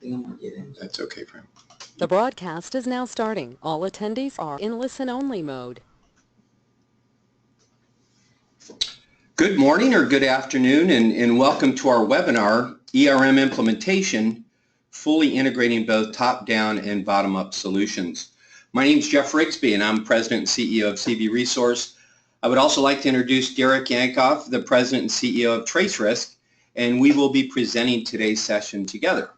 think I'm gonna get in. That's okay, Frank. The broadcast is now starting. All attendees are in listen-only mode. Good morning or good afternoon, and welcome to our webinar, ERM Implementation, Fully Integrating Both Top-Down and Bottom-Up Solutions. My name is Jeff Rigsby, and I'm President and CEO of CV Resource. I would also like to introduce Derek Yankoff, the President and CEO of Trace Risk, and we will be presenting today's session together.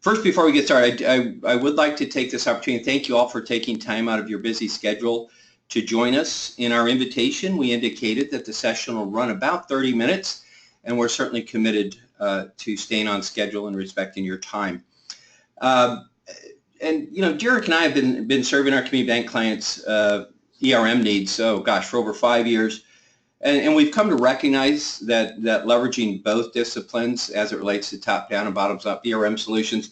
First, before we get started, I would like to take this opportunity to thank you all for taking time out of your busy schedule to join us. In our invitation, we indicated that the session will run about 30 minutes, and we're certainly committed to staying on schedule and respecting your time. And you know, Derek and I have been serving our community bank clients' ERM needs, for over 5 years. And we've come to recognize that leveraging both disciplines as it relates to top-down and bottoms-up ERM solutions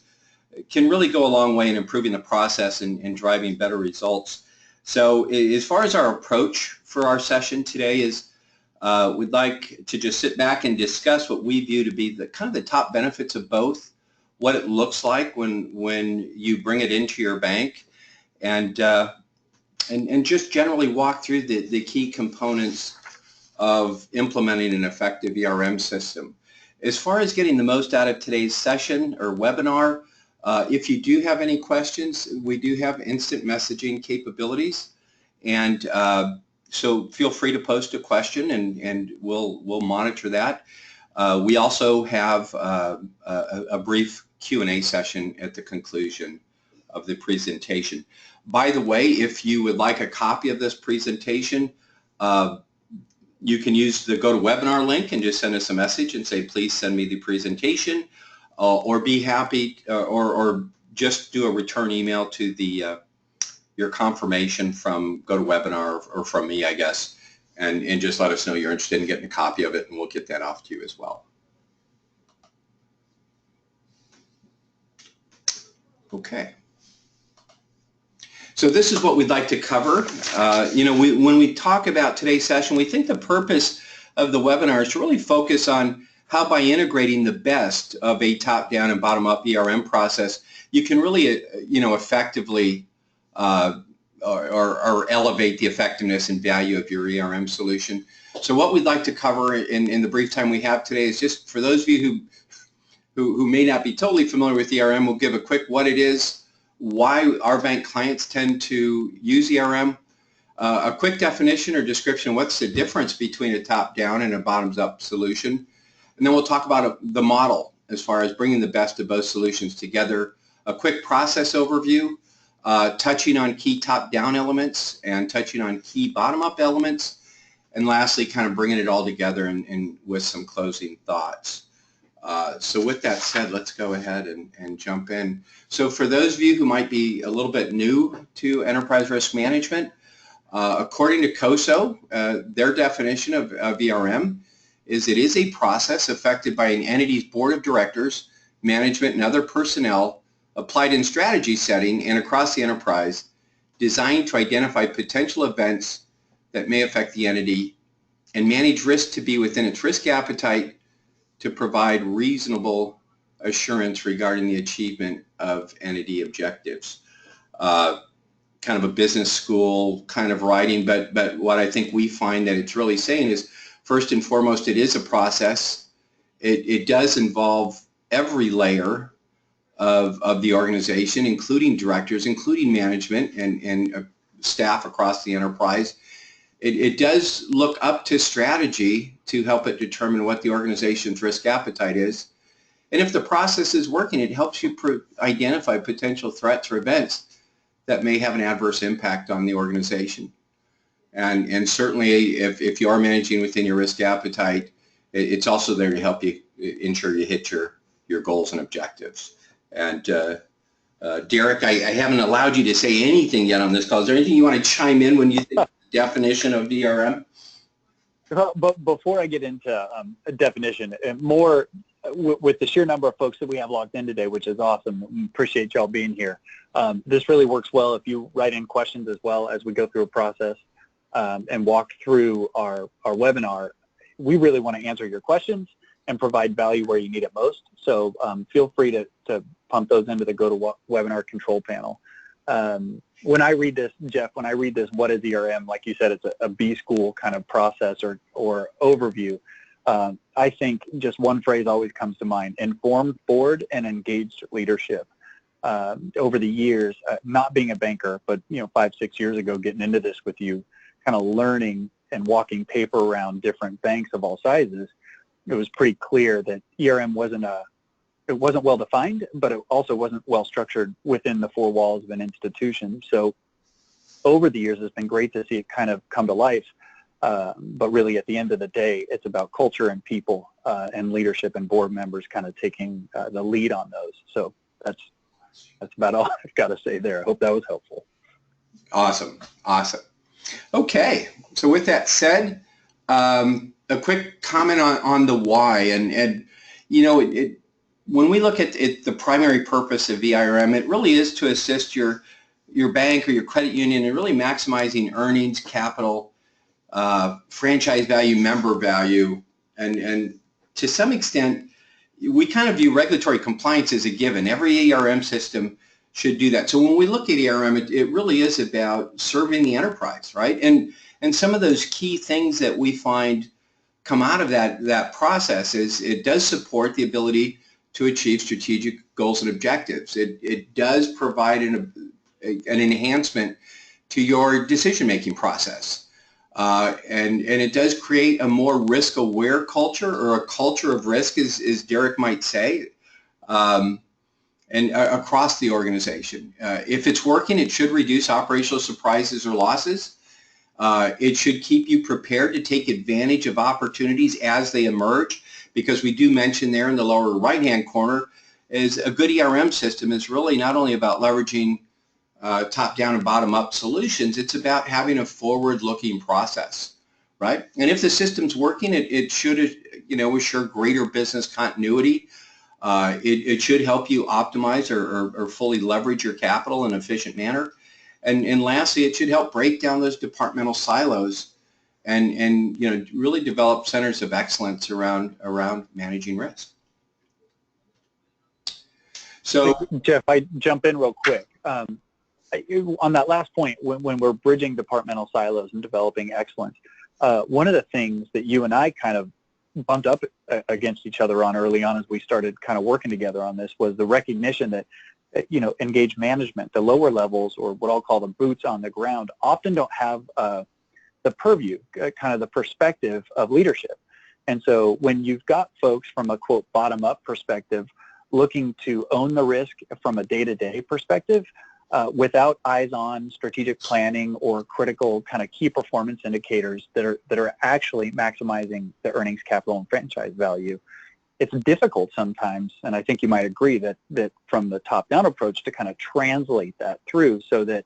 can really go a long way in improving the process and driving better results. So as far as our approach for our session today is, we'd like to just sit back and discuss what we view to be the kind of the top benefits of both, what it looks like when you bring it into your bank, and just generally walk through the key components of implementing an effective ERM system. As far as getting the most out of today's session or webinar, if you do have any questions, we do have instant messaging capabilities, and so feel free to post a question and we'll monitor that. We also have a brief Q&A session at the conclusion of the presentation. By the way, if you would like a copy of this presentation, you can use the GoToWebinar link and just send us a message and say, please send me the presentation, or be happy, or just do a return email to your confirmation from GoToWebinar or from me, I guess, and just let us know you're interested in getting a copy of it, and we'll get that off to you as well. Okay. So this is what we'd like to cover. When we talk about today's session, we think the purpose of the webinar is to really focus on how, by integrating the best of a top-down and bottom-up ERM process, you can really, effectively or elevate the effectiveness and value of your ERM solution. So what we'd like to cover in the brief time we have today is just for those of you who may not be totally familiar with ERM, we'll give a quick what it is, why our bank clients tend to use ERM, a quick definition or description, what's the difference between a top-down and a bottoms-up solution, and then we'll talk about the model as far as bringing the best of both solutions together, a quick process overview, touching on key top-down elements and touching on key bottom-up elements, and lastly, kind of bringing it all together and with some closing thoughts. So with that said, let's go ahead and jump in. So for those of you who might be a little bit new to enterprise risk management, according to COSO, their definition of ERM is it is a process affected by an entity's board of directors, management, and other personnel applied in strategy setting and across the enterprise, designed to identify potential events that may affect the entity and manage risk to be within its risk appetite to provide reasonable assurance regarding the achievement of entity objectives. Kind of a business school kind of writing, but what I think we find that it's really saying is, first and foremost, it is a process. It does involve every layer of the organization, including directors, including management and staff across the enterprise. It does look up to strategy to help it determine what the organization's risk appetite is. And if the process is working, it helps you identify potential threats or events that may have an adverse impact on the organization. And certainly if you are managing within your risk appetite, it's also there to help you ensure you hit your goals and objectives. And Derek, I haven't allowed you to say anything yet on this call. Is there anything you want to chime in when you think definition of ERM? But before I get into a definition, more with the sheer number of folks that we have logged in today, which is awesome. We appreciate y'all being here. This really works well if you write in questions as well as we go through a process and walk through our webinar. We really want to answer your questions and provide value where you need it most. So feel free to pump those into the GoToWebinar control panel. When I read this, Jeff, when I read this, what is ERM? Like you said, it's a B school kind of process or overview. I think just one phrase always comes to mind: informed board and engaged leadership. Over the years, not being a banker, but 5-6 years ago, getting into this with you, kind of learning and walking paper around different banks of all sizes, it was pretty clear that ERM wasn't well defined, but it also wasn't well structured within the four walls of an institution. So over the years, it's been great to see it kind of come to life. But really, at the end of the day, it's about culture and people and leadership and board members kind of taking the lead on those. So that's about all I've got to say there. I hope that was helpful. Awesome. Okay, so with that said, a quick comment on the why, and when we look at the primary purpose of ERM, it really is to assist your bank or your credit union in really maximizing earnings, capital, franchise value, member value, and to some extent, we kind of view regulatory compliance as a given. Every ERM system should do that. So when we look at ERM, it really is about serving the enterprise, right? And some of those key things that we find come out of that process is it does support the ability to achieve strategic goals and objectives. It does provide an enhancement to your decision-making process. And it does create a more risk-aware culture, or a culture of risk, as Derek might say, and across the organization. If it's working, it should reduce operational surprises or losses. It should keep you prepared to take advantage of opportunities as they emerge, because we do mention there in the lower right-hand corner is a good ERM system is really not only about leveraging top-down and bottom-up solutions, it's about having a forward-looking process, right? And if the system's working, it should assure greater business continuity. It should help you optimize or fully leverage your capital in an efficient manner. And lastly, it should help break down those departmental silos and really develop centers of excellence around managing risk. So, Jeff, I jump in real quick. On that last point, when we're bridging departmental silos and developing excellence, one of the things that you and I kind of bumped up against each other on early on as we started kind of working together on this was the recognition that engaged management, the lower levels, or what I'll call the boots on the ground, often don't have the purview, kind of the perspective of leadership. And so when you've got folks from a, quote, bottom-up perspective looking to own the risk from a day-to-day perspective, without eyes-on strategic planning or critical kind of key performance indicators that are actually maximizing the earnings, capital, and franchise value, it's difficult sometimes, and I think you might agree that from the top-down approach to kind of translate that through so that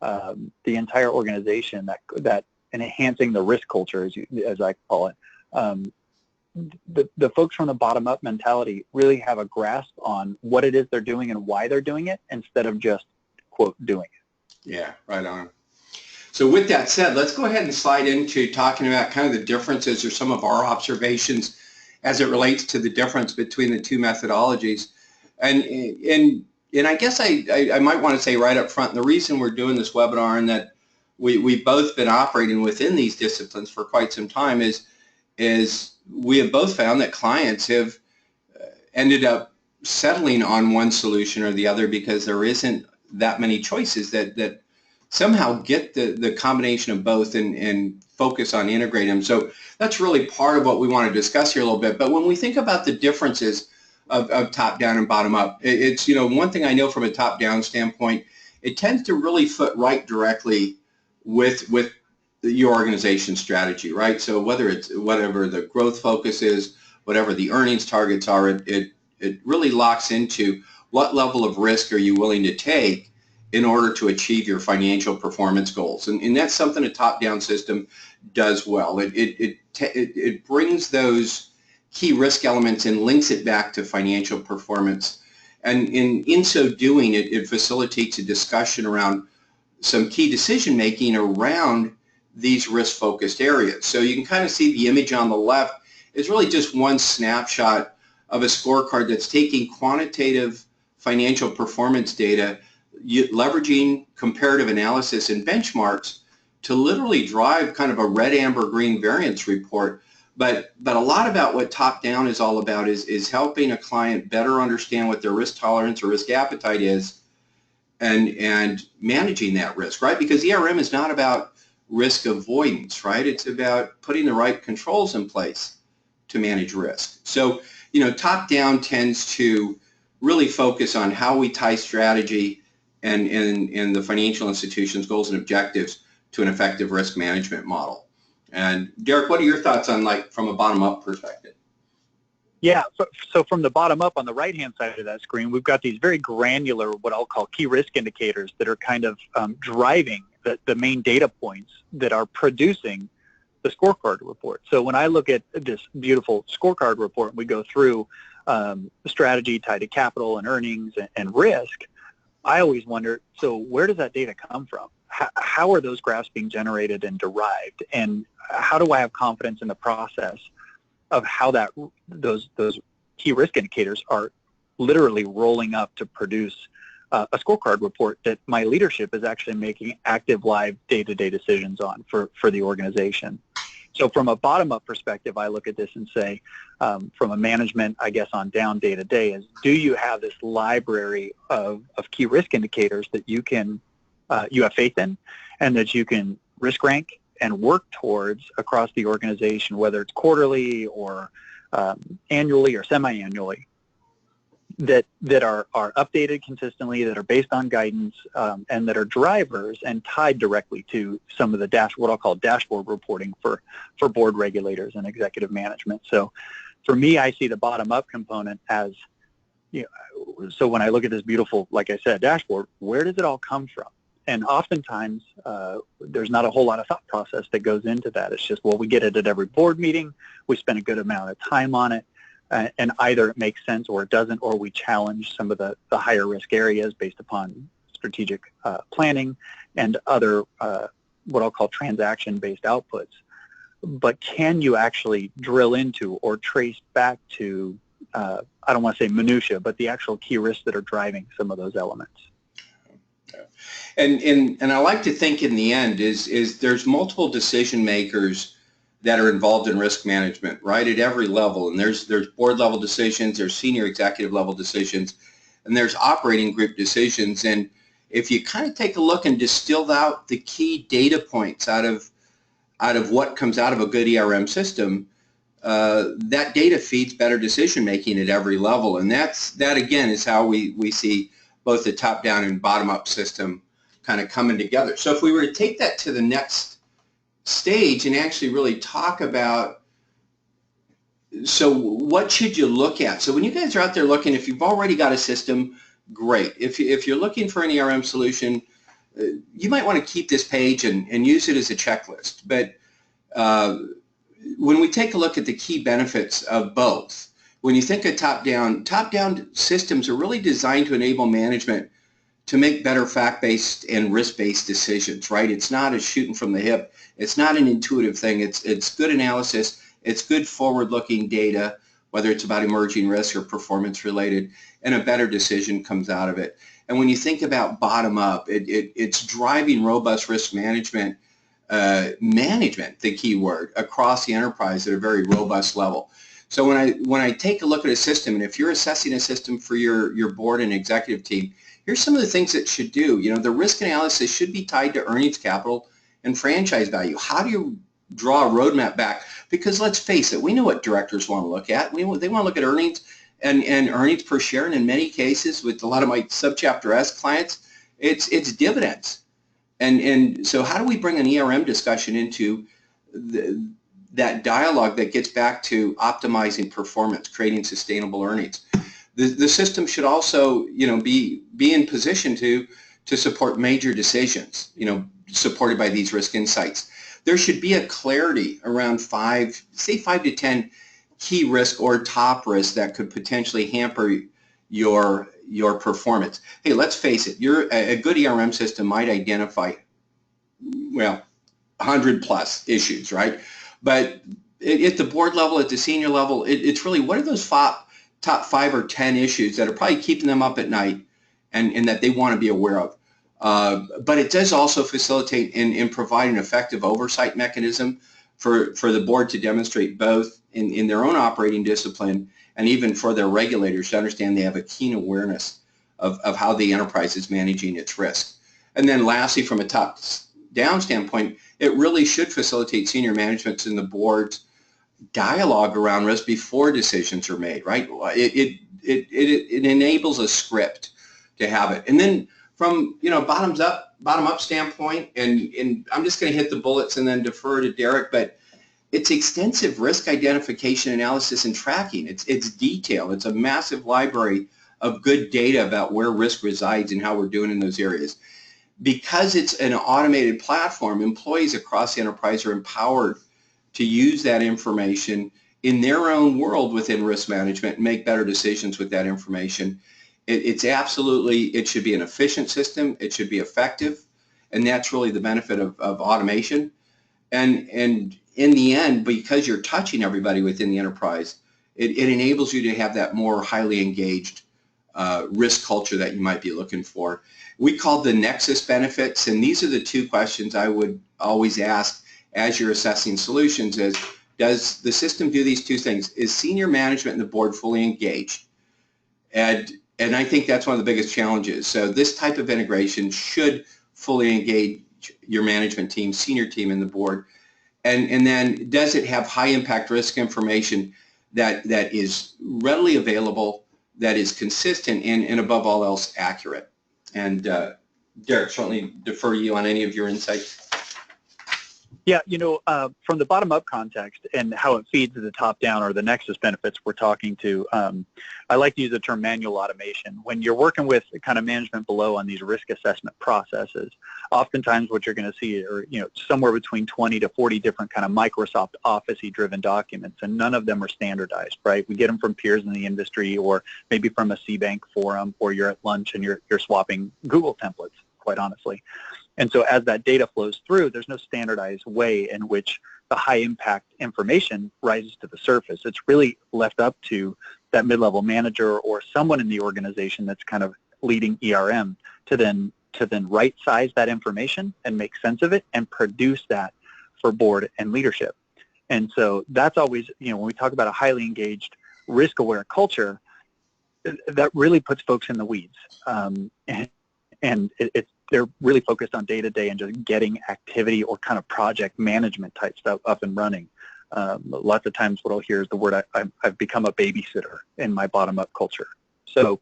the entire organization, that enhancing the risk culture, as I call it, the folks from the bottom-up mentality really have a grasp on what it is they're doing and why they're doing it instead of just, quote, doing it. Yeah, right on. So with that said, let's go ahead and slide into talking about kind of the differences or some of our observations as it relates to the difference between the two methodologies. And I guess I might want to say right up front, the reason we're doing this webinar and that we've both been operating within these disciplines for quite some time is we have both found that clients have ended up settling on one solution or the other because there isn't that many choices that somehow get the combination of both and focus on integrating them. So that's really part of what we want to discuss here a little bit. But when we think about the differences of top-down and bottom-up, it's, one thing I know from a top-down standpoint, it tends to really fit right directly with your organization strategy, right? So whatever the growth focus is, whatever the earnings targets are, it really locks into what level of risk are you willing to take in order to achieve your financial performance goals. And that's something a top-down system does well. It brings those key risk elements and links it back to financial performance. And in so doing, it facilitates a discussion around some key decision-making around these risk-focused areas. So you can kind of see the image on the left is really just one snapshot of a scorecard that's taking quantitative financial performance data, leveraging comparative analysis and benchmarks to literally drive kind of a red, amber, green variance report. But a lot about what top-down is all about is helping a client better understand what their risk tolerance or risk appetite is and managing that risk, right? Because ERM is not about risk avoidance, right? It's about putting the right controls in place to manage risk. So, you know, top-down tends to really focus on how we tie strategy and the financial institution's goals and objectives to an effective risk management model. And Derek, what are your thoughts on, like, from a bottom-up perspective? Yeah, so from the bottom up on the right-hand side of that screen, we've got these very granular, what I'll call key risk indicators that are kind of driving the main data points that are producing the scorecard report. So when I look at this beautiful scorecard report and we go through strategy tied to capital and earnings and risk, I always wonder, so where does that data come from? How are those graphs being generated and derived? And how do I have confidence in the process of how those key risk indicators are literally rolling up to produce a scorecard report that my leadership is actually making active, live, day-to-day decisions on for the organization. So from a bottom-up perspective, I look at this and say, from a management, I guess, on down day-to-day, is do you have this library of key risk indicators that you can you have faith in and that you can risk rank and work towards across the organization, whether it's quarterly or annually or semi-annually, that are updated consistently, that are based on guidance, and that are drivers and tied directly to some of the what I'll call dashboard reporting for board regulators and executive management. So for me, I see the bottom-up component as, you know, so when I look at this beautiful, like I said, dashboard, where does it all come from? And oftentimes, there's not a whole lot of thought process that goes into that. It's just, well, we get it at every board meeting, we spend a good amount of time on it, and either it makes sense or it doesn't, or we challenge some of the higher risk areas based upon strategic planning and other what I'll call transaction-based outputs. But can you actually drill into or trace back to, I don't want to say minutia, but the actual key risks that are driving some of those elements? And I like to think in the end is there's multiple decision makers that are involved in risk management, right, at every level. And there's board level decisions, there's senior executive level decisions, and there's operating group decisions. And if you kind of take a look and distill out the key data points out of what comes out of a good ERM system, that data feeds better decision making at every level. And that again is how we see both the top-down and bottom-up system kind of coming together. So if we were to take that to the next stage and actually really talk about, so what should you look at? So when you guys are out there looking, if you've already got a system, great. If you're looking for an ERM solution, you might want to keep this page and use it as a checklist. But when we take a look at the key benefits of both, when you think of top-down systems are really designed to enable management to make better fact-based and risk-based decisions, right? It's not a shooting from the hip. It's not an intuitive thing. It's good analysis. It's good forward-looking data, whether it's about emerging risk or performance-related, and a better decision comes out of it. And when you think about bottom-up, it's driving robust risk management, the key word, across the enterprise at a very robust level. So when I take a look at a system, and if you're assessing a system for your board and executive team, here's some of the things it should do. You know, the risk analysis should be tied to earnings, capital, and franchise value. How do you draw a roadmap back? Because let's face it, we know what directors want to look at. They want to look at earnings and earnings per share, and in many cases, with a lot of my subchapter S clients, it's dividends. And so how do we bring an ERM discussion into that dialogue that gets back to optimizing performance, creating sustainable earnings? The system should also, you know, be in position to support major decisions, you know, supported by these risk insights. There should be a clarity around 5 to 10 key risk or top risks that could potentially hamper your performance. Hey, let's face it, a good ERM system might identify, well, 100 plus issues, right? But at the board level, at the senior level, it's really what are those top 5 or 10 issues that are probably keeping them up at night and that they want to be aware of. But it does also facilitate in providing an effective oversight mechanism for the board to demonstrate both in their own operating discipline and even for their regulators to understand they have a keen awareness of how the enterprise is managing its risk. And then lastly, from a top-down standpoint, it really should facilitate senior management and the board's dialogue around risk before decisions are made, right? It enables a script to have it. And then from, bottom up standpoint, and I'm just going to hit the bullets and then defer to Derek, but it's extensive risk identification, analysis, and tracking. It's detailed. It's a massive library of good data about where risk resides and how we're doing in those areas. Because it's an automated platform, employees across the enterprise are empowered to use that information in their own world within risk management and make better decisions with that information. It should be an efficient system, it should be effective, and that's really the benefit of automation. And in the end, because you're touching everybody within the enterprise, it enables you to have that more highly engaged risk culture that you might be looking for. We call the nexus benefits, and these are the 2 questions I would always ask as you're assessing solutions is, does the system do these 2 things? Is senior management and the board fully engaged? And I think that's one of the biggest challenges. So this type of integration should fully engage your management team, senior team, and the board. And then does it have high impact risk information that is readily available, that is consistent, and above all else accurate? And Derek, certainly defer to you on any of your insights. Yeah, from the bottom-up context and how it feeds to the top-down or the nexus benefits we're talking to, I like to use the term manual automation. When you're working with the kind of management below on these risk assessment processes, oftentimes what you're going to see are, somewhere between 20 to 40 different kind of Microsoft Office-y driven documents, and none of them are standardized, right? We get them from peers in the industry or maybe from a C-Bank forum, or you're at lunch and you're swapping Google templates, quite honestly. And so as that data flows through, there's no standardized way in which the high impact information rises to the surface. It's really left up to that mid-level manager or someone in the organization that's kind of leading ERM to then right size that information and make sense of it and produce that for board and leadership. And so that's always, when we talk about a highly engaged, risk-aware culture, that really puts folks in the weeds. They're really focused on day-to-day and just getting activity or kind of project management type stuff up and running. Lots of times what I'll hear is the word, I've become a babysitter in my bottom-up culture. So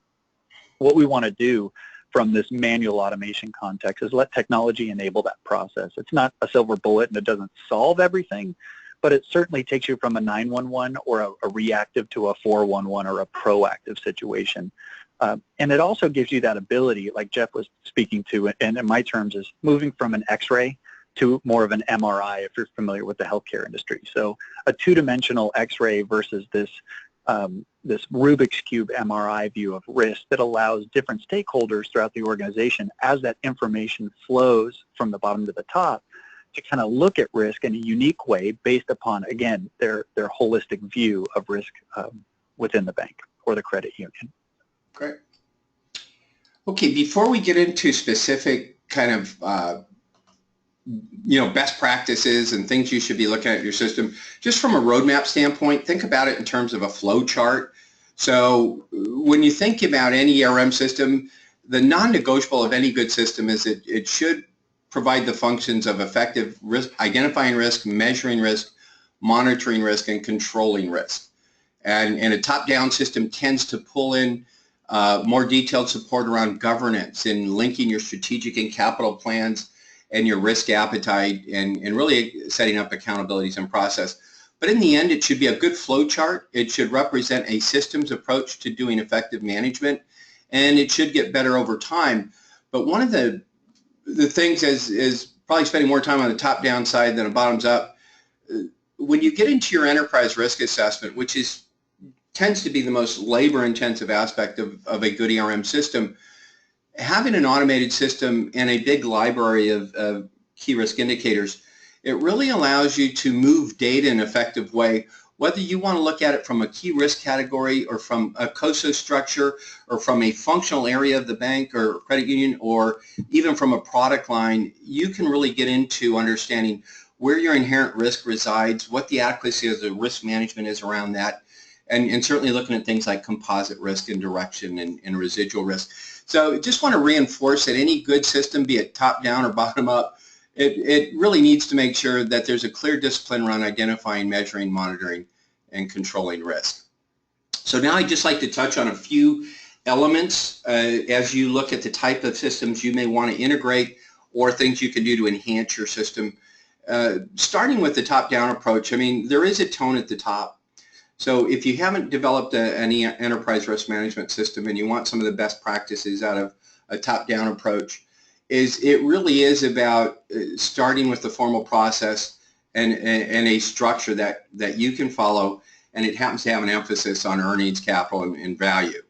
what we want to do from this manual automation context is let technology enable that process. It's not a silver bullet and it doesn't solve everything, but it certainly takes you from a 911 or a reactive to a 411 or a proactive situation. And it also gives you that ability, like Jeff was speaking to, and in my terms is moving from an X-ray to more of an MRI, if you're familiar with the healthcare industry. So a 2-dimensional X-ray versus this Rubik's Cube MRI view of risk that allows different stakeholders throughout the organization, as that information flows from the bottom to the top, to kind of look at risk in a unique way based upon, again, their holistic view of risk within the bank or the credit union. Great. Okay, before we get into specific kind of best practices and things you should be looking at in your system, just from a roadmap standpoint, think about it in terms of a flow chart. So when you think about any ERM system, the non-negotiable of any good system is that it should provide the functions of effective risk, identifying risk, measuring risk, monitoring risk, and controlling risk. And a top-down system tends to pull in more detailed support around governance and linking your strategic and capital plans and your risk appetite and really setting up accountabilities and process. But in the end, it should be a good flow chart. It should represent a systems approach to doing effective management, and it should get better over time. But one of the things is probably spending more time on the top-down side than a bottoms-up. When you get into your enterprise risk assessment, which tends to be the most labor-intensive aspect of a good ERM system, having an automated system and a big library of key risk indicators it really allows you to move data in an effective way, whether you want to look at it from a key risk category or from a COSO structure or from a functional area of the bank or credit union or even from a product line. You can really get into understanding where your inherent risk resides, what the adequacy of the risk management is around that, and certainly looking at things like composite risk and direction and residual risk. So just want to reinforce that any good system, be it top-down or bottom-up, it really needs to make sure that there's a clear discipline around identifying, measuring, monitoring, and controlling risk. So now I'd just like to touch on a few elements as you look at the type of systems you may want to integrate or things you can do to enhance your system. Starting with the top-down approach, I mean, there is a tone at the top. So if you haven't developed an enterprise risk management system and you want some of the best practices out of a top-down approach, it really is about starting with the formal process and a structure that you can follow, and it happens to have an emphasis on earnings, capital, and value.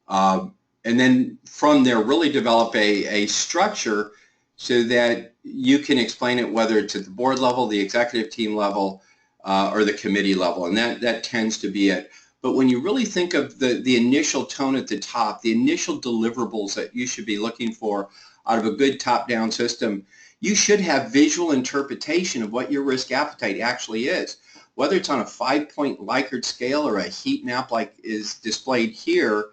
And then from there, really develop a structure so that you can explain it, whether it's at the board level, the executive team level, or the committee level, and that tends to be it. But when you really think of the initial tone at the top, the initial deliverables that you should be looking for out of a good top-down system, you should have visual interpretation of what your risk appetite actually is. Whether it's on a 5-point Likert scale or a heat map like is displayed here,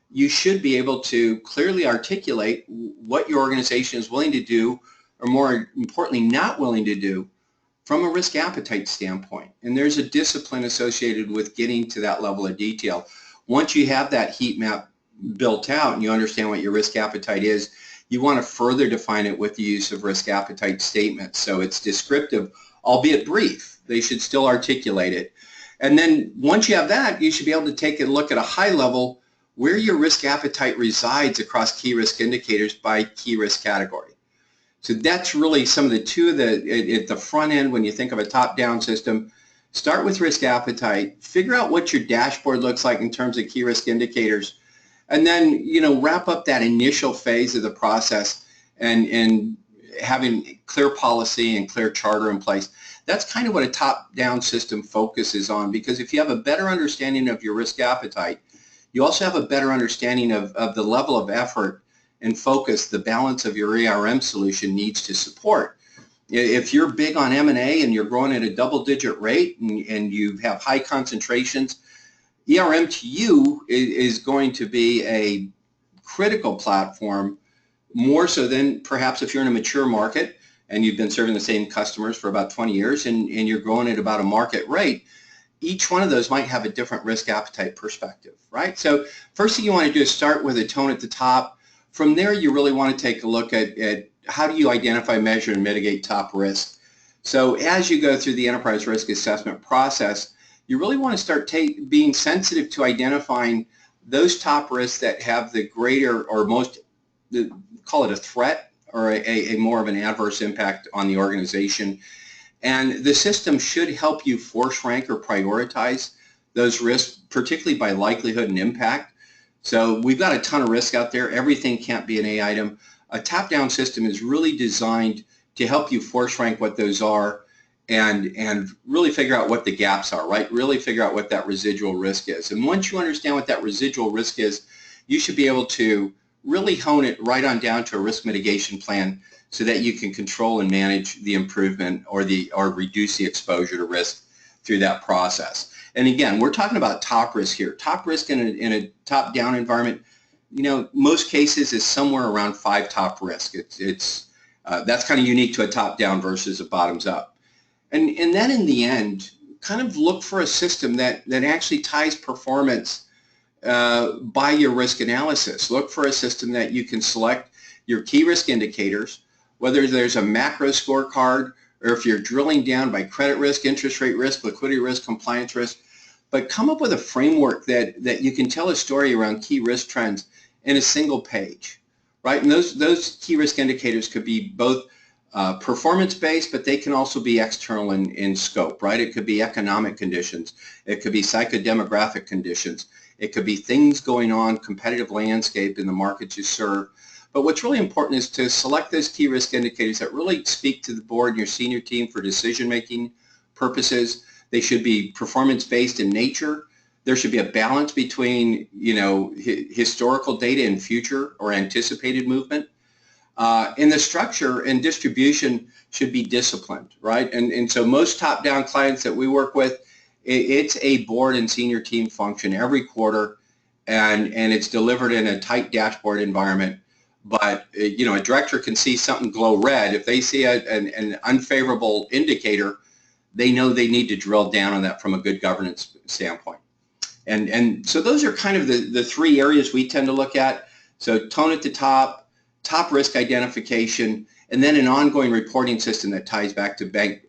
you should be able to clearly articulate what your organization is willing to do, or more importantly, not willing to do from a risk appetite standpoint. And there's a discipline associated with getting to that level of detail. Once you have that heat map built out and you understand what your risk appetite is, you want to further define it with the use of risk appetite statements. So it's descriptive, albeit brief. They should still articulate it. And then once you have that, you should be able to take a look at a high level where your risk appetite resides across key risk indicators by key risk category. So that's really some of the at the front end when you think of a top-down system. Start with risk appetite, figure out what your dashboard looks like in terms of key risk indicators, and then wrap up that initial phase of the process and having clear policy and clear charter in place. That's kind of what a top-down system focuses on, because if you have a better understanding of your risk appetite, you also have a better understanding of the level of effort and focus the balance of your ERM solution needs to support. If you're big on M&A and you're growing at a double-digit rate and you have high concentrations, ERM to you is going to be a critical platform, more so than perhaps if you're in a mature market and you've been serving the same customers for about 20 years and you're growing at about a market rate. Each one of those might have a different risk appetite perspective, right? So first thing you want to do is start with a tone at the top. From there, you really want to take a look at how do you identify, measure, and mitigate top risk. So as you go through the enterprise risk assessment process, you really want to start being sensitive to identifying those top risks that have the greater or most, call it a threat or a more of an adverse impact on the organization. And the system should help you force rank or prioritize those risks, particularly by likelihood and impact. So we've got a ton of risk out there. Everything can't be an A item. A top-down system is really designed to help you force rank what those are and really figure out what the gaps are, right? Really figure out what that residual risk is. And once you understand what that residual risk is, you should be able to really hone it right on down to a risk mitigation plan so that you can control and manage the improvement or reduce the exposure to risk through that process. And again, we're talking about top risk here. Top risk in a top-down environment, most cases is somewhere around 5 top risk. That's kind of unique to a top-down versus a bottoms-up. And then in the end, kind of look for a system that actually ties performance by your risk analysis. Look for a system that you can select your key risk indicators, whether there's a macro scorecard or if you're drilling down by credit risk, interest rate risk, liquidity risk, compliance risk, but come up with a framework that you can tell a story around key risk trends in a single page, right? And those key risk indicators could be both performance-based, but they can also be external in scope, right? It could be economic conditions. It could be psychodemographic conditions. It could be things going on, competitive landscape in the markets you serve. But what's really important is to select those key risk indicators that really speak to the board and your senior team for decision-making purposes. They should be performance-based in nature. There should be a balance between, historical data and future or anticipated movement. And the structure and distribution should be disciplined, right? And so most top-down clients that we work with, it's a board and senior team function every quarter, and it's delivered in a tight dashboard environment. But a director can see something glow red. If they see an unfavorable indicator, they know they need to drill down on that from a good governance standpoint. And so those are kind of the three areas we tend to look at. So tone at the top risk identification, and then an ongoing reporting system that ties back to bank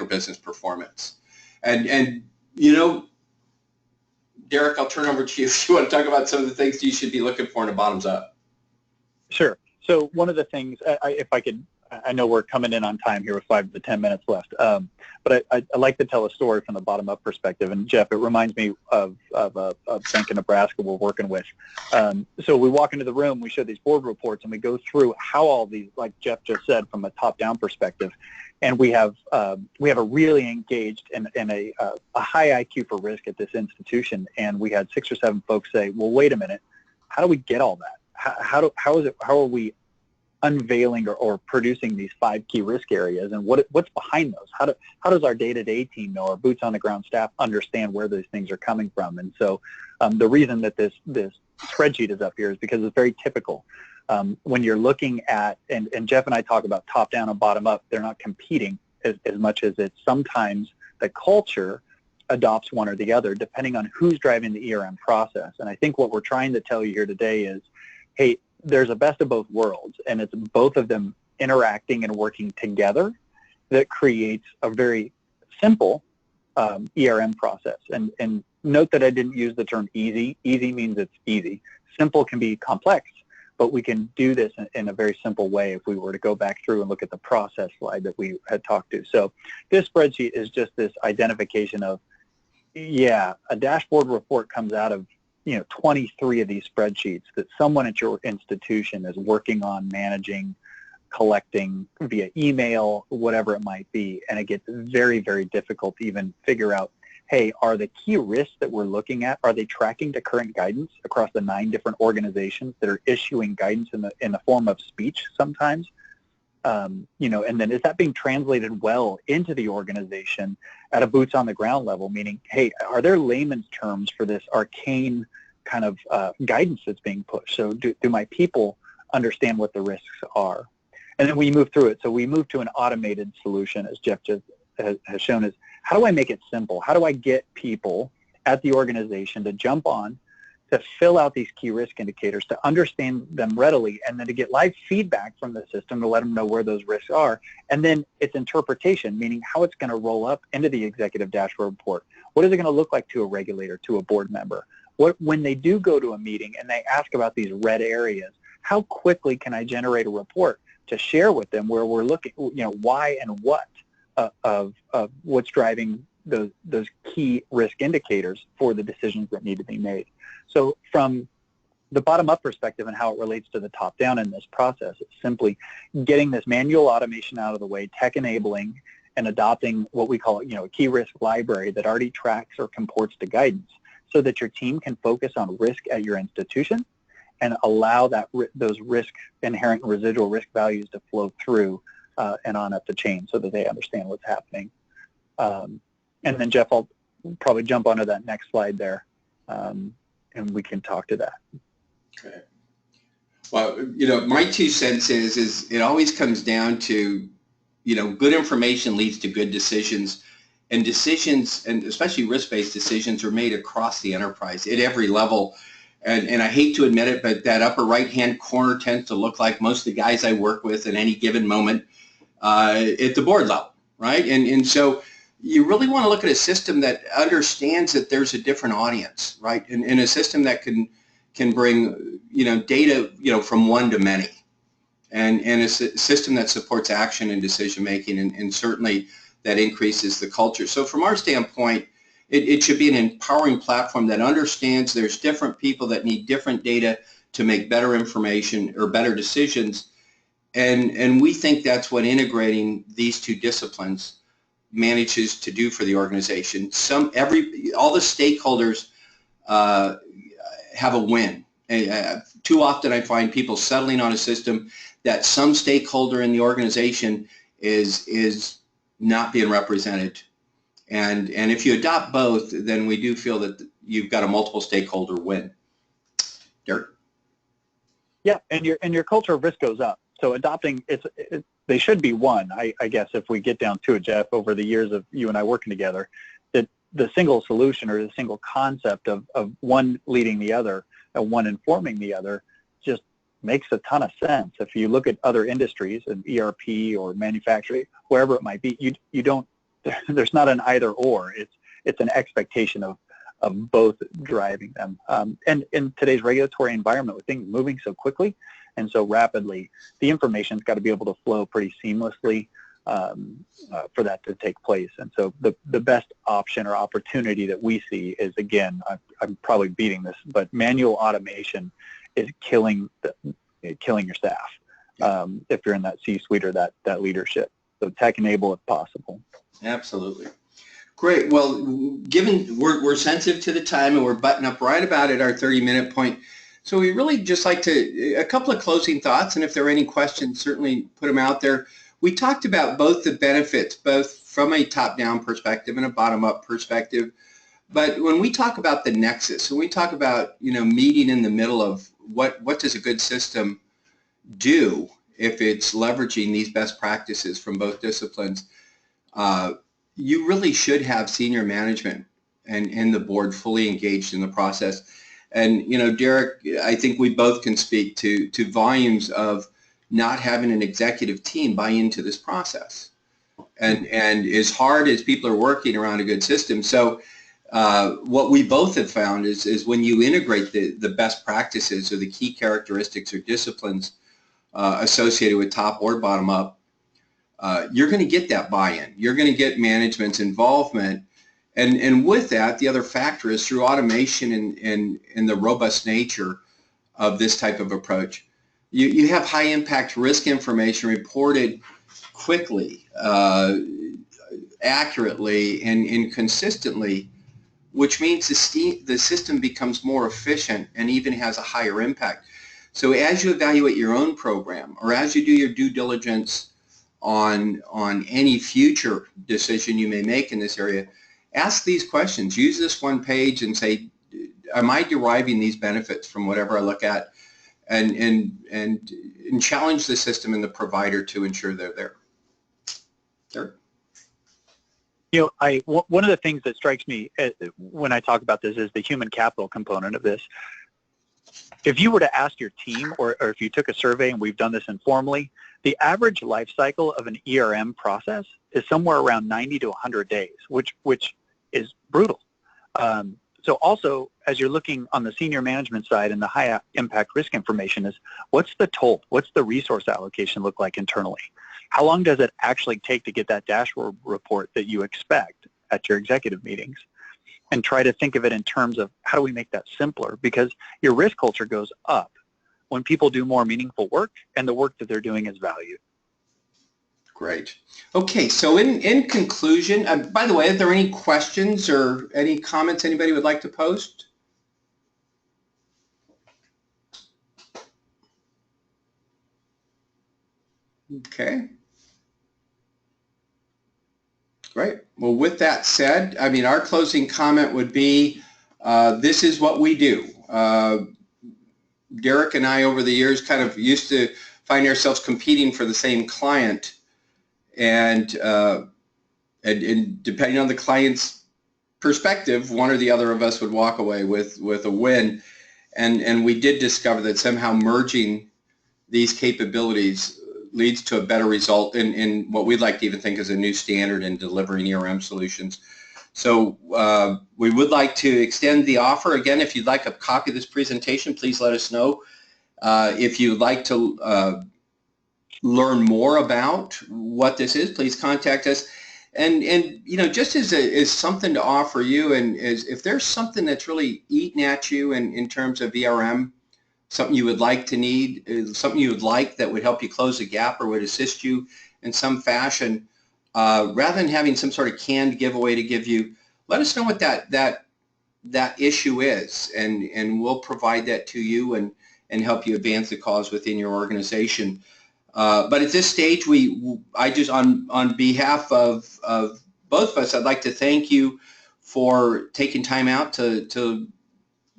or business performance. And Derek, I'll turn over to you if you want to talk about some of the things you should be looking for in a bottoms up. Sure. So one of the things, if I could, I know we're coming in on time here with 5 to 10 minutes left, but I like to tell a story from the bottom-up perspective. And Jeff, it reminds me of a bank in Nebraska we're working with. So we walk into the room, we show these board reports, and we go through how all these, like Jeff just said, from a top-down perspective. And we have a really engaged and a high IQ for risk at this institution. And we had 6 or 7 folks say, "Well, wait a minute, how do we get all that? How are we unveiling or producing these 5 key risk areas, and what's behind those? How does our day-to-day team know, our boots on the ground staff understand where those things are coming from?" And so the reason that this spreadsheet is up here is because it's very typical. When you're looking at, and Jeff and I talk about top down and bottom up, they're not competing as much as it's sometimes the culture adopts one or the other depending on who's driving the ERM process. And I think what we're trying to tell you here today is, hey, there's a best of both worlds, and it's both of them interacting and working together that creates a very simple ERM process. And note that I didn't use the term easy. Easy means it's easy. Simple can be complex, but we can do this in a very simple way if we were to go back through and look at the process slide that we had talked to. So this spreadsheet is just this identification of, a dashboard report comes out of 23 of these spreadsheets that someone at your institution is working on managing, collecting via email, whatever it might be. And it gets very, very difficult to even figure out, hey, are the key risks that we're looking at, are they tracking to current guidance across the 9 different organizations that are issuing guidance in the form of speech sometimes? And then is that being translated well into the organization at a boots on the ground level, meaning, hey, are there layman's terms for this arcane kind of guidance that's being pushed? So do my people understand what the risks are? And then we move through it. So we move to an automated solution, as Jeff just has shown, is how do I make it simple? How do I get people at the organization to jump on, to fill out these key risk indicators, to understand them readily, and then to get live feedback from the system to let them know where those risks are, and then its interpretation, meaning how it's going to roll up into the executive dashboard report. What is it going to look like to a regulator, to a board member? When they do go to a meeting and they ask about these red areas, how quickly can I generate a report to share with them where we're looking, why and what of what's driving those key risk indicators for the decisions that need to be made. So from the bottom-up perspective and how it relates to the top-down in this process, it's simply getting this manual automation out of the way, tech-enabling, and adopting what we call a key risk library that already tracks or comports to guidance so that your team can focus on risk at your institution and allow those risk, inherent and residual risk values to flow through and on up the chain so that they understand what's happening. And then, Jeff, I'll probably jump onto that next slide there, and we can talk to that. Okay. Well, my 2 cents is it always comes down to, good information leads to good decisions, and decisions, and especially risk-based decisions, are made across the enterprise at every level. And I hate to admit it, but that upper right-hand corner tends to look like most of the guys I work with at any given moment at the board level, right? And so you really want to look at a system that understands that there's a different audience, right? And a system that can bring, data, from one to many, and a system that supports action and decision making, and certainly that increases the culture. So from our standpoint, it should be an empowering platform that understands there's different people that need different data to make better information or better decisions. And we think that's what integrating these two disciplines manages to do for the organization. All the stakeholders have a win. Too often I find people settling on a system that some stakeholder in the organization is not being represented. And if you adopt both, then we do feel that you've got a multiple stakeholder win. Derek? Yeah, and your culture of risk goes up. So adopting, they should be one, I guess, if we get down to it, Jeff, over the years of you and I working together, that the single solution or the single concept of one leading the other and one informing the other just makes a ton of sense. If you look at other industries, an ERP or manufacturing, wherever it might be, you don't, there's not an either or. It's an expectation of both driving them. And in today's regulatory environment, with things moving so quickly and so rapidly, the information's got to be able to flow pretty seamlessly for that to take place. And so the best option or opportunity that we see is, again, I'm probably beating this, but manual automation is killing your staff if you're in that C-suite or that leadership. So tech enable if possible. Absolutely. Great. Well, given we're sensitive to the time and we're butting up right about at our 30-minute point, so we really just like to, a couple of closing thoughts, and if there are any questions, certainly put them out there. We talked about both the benefits, both from a top-down perspective and a bottom-up perspective. But when we talk about the nexus, when we talk about, meeting in the middle of what does a good system do if it's leveraging these best practices from both disciplines, you really should have senior management and the board fully engaged in the process. And, Derek, I think we both can speak to volumes of not having an executive team buy into this process. And as hard as people are working around a good system, so what we both have found is when you integrate the best practices or the key characteristics or disciplines associated with top or bottom up, you're going to get that buy-in. You're going to get management's involvement. And with that, the other factor is through automation and the robust nature of this type of approach, you have high-impact risk information reported quickly, accurately, and consistently, which means the system becomes more efficient and even has a higher impact. So as you evaluate your own program or as you do your due diligence on any future decision you may make in this area, ask these questions. Use this one page and say, am I deriving these benefits from whatever I look at? And challenge the system and the provider to ensure they're there. Derek? One of the things that strikes me when I talk about this is the human capital component of this. If you were to ask your team, or if you took a survey, and we've done this informally, the average life cycle of an ERM process is somewhere around 90 to 100 days, which is brutal. So also, as you're looking on the senior management side and the high impact risk information is, what's the toll? What's the resource allocation look like internally? How long does it actually take to get that dashboard report that you expect at your executive meetings? And try to think of it in terms of how do we make that simpler? Because your risk culture goes up when people do more meaningful work and the work that they're doing is valued. Great. Okay, so in conclusion, by the way, are there any questions or any comments anybody would like to post? Okay. Great. Well, with that said, our closing comment would be, this is what we do. Derek and I, over the years, kind of used to find ourselves competing for the same client, and depending on the client's perspective, one or the other of us would walk away with a win. And we did discover that somehow merging these capabilities leads to a better result in what we'd like to even think is a new standard in delivering ERM solutions. So we would like to extend the offer. Again, if you'd like a copy of this presentation, please let us know. If you'd like to learn more about what this is, please contact us. And just as something to offer you, and if there's something that's really eating at you in terms of ERM, something you would like to need, something you would like that would help you close a gap or would assist you in some fashion, rather than having some sort of canned giveaway to give you, let us know what that issue is, and we'll provide that to you and help you advance the cause within your organization. But at this stage, I just, on behalf of both of us, I'd like to thank you for taking time out to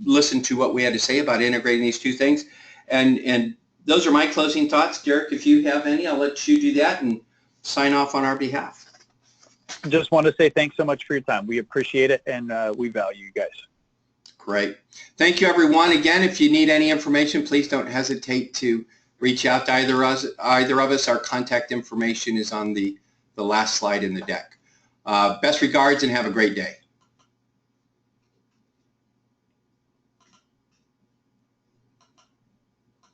listen to what we had to say about integrating these two things. And those are my closing thoughts. Derek, if you have any, I'll let you do that and sign off on our behalf. Just want to say thanks so much for your time. We appreciate it, and we value you guys. Great. Thank you, everyone. Again, if you need any information, please don't hesitate to reach out to either of us. Our contact information is on the last slide in the deck. Best regards and have a great day.